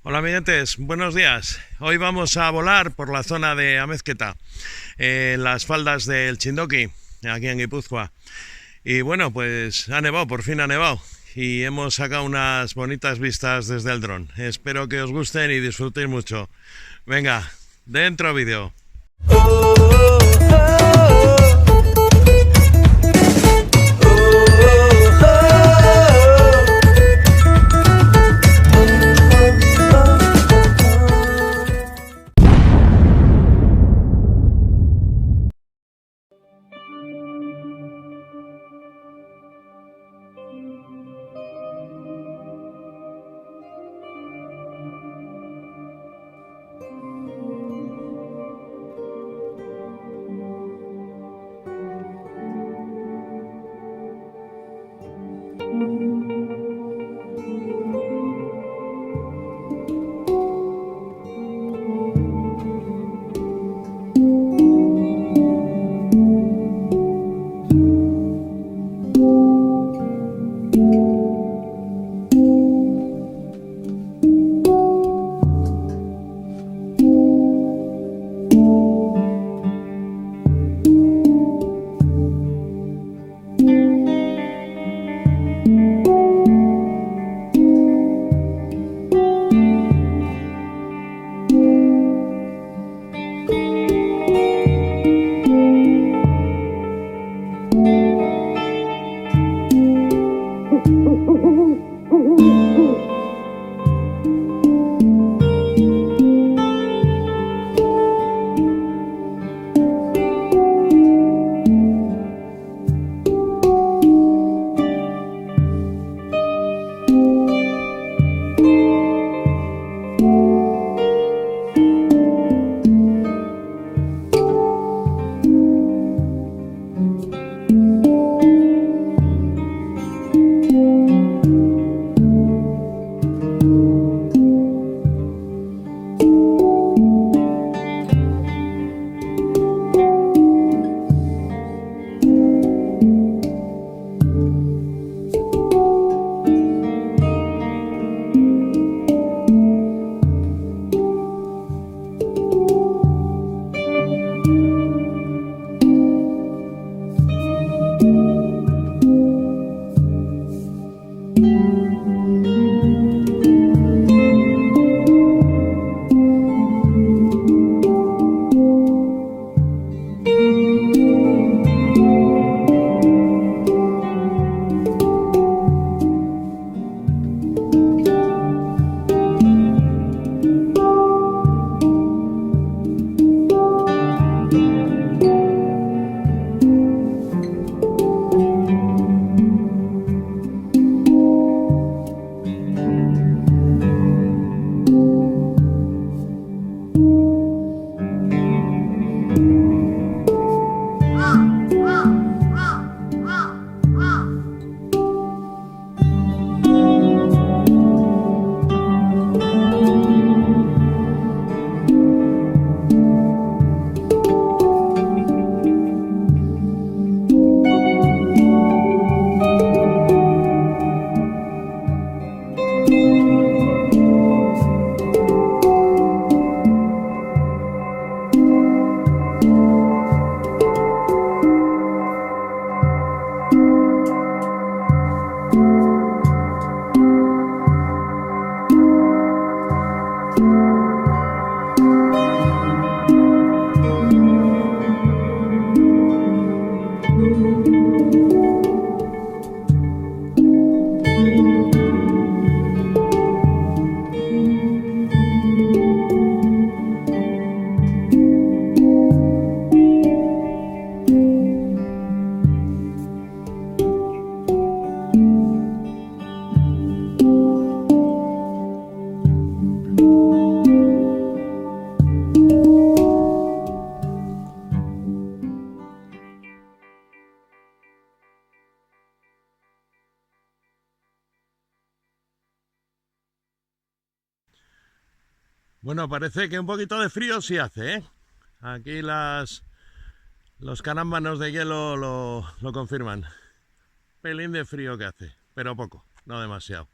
Hola amiguetes, buenos días. Hoy vamos a volar por la zona de Amezketa, en las faldas del Chindoki, aquí en Gipuzkoa. Y bueno, pues ha nevado, por fin ha nevado. Y hemos sacado unas bonitas vistas desde el dron. Espero que os gusten y disfrutéis mucho. Venga, dentro vídeo. Bueno, parece que un poquito de frío sí hace, ¿eh? Aquí los canámbanos de hielo lo confirman. Pelín de frío que hace, pero poco, no demasiado.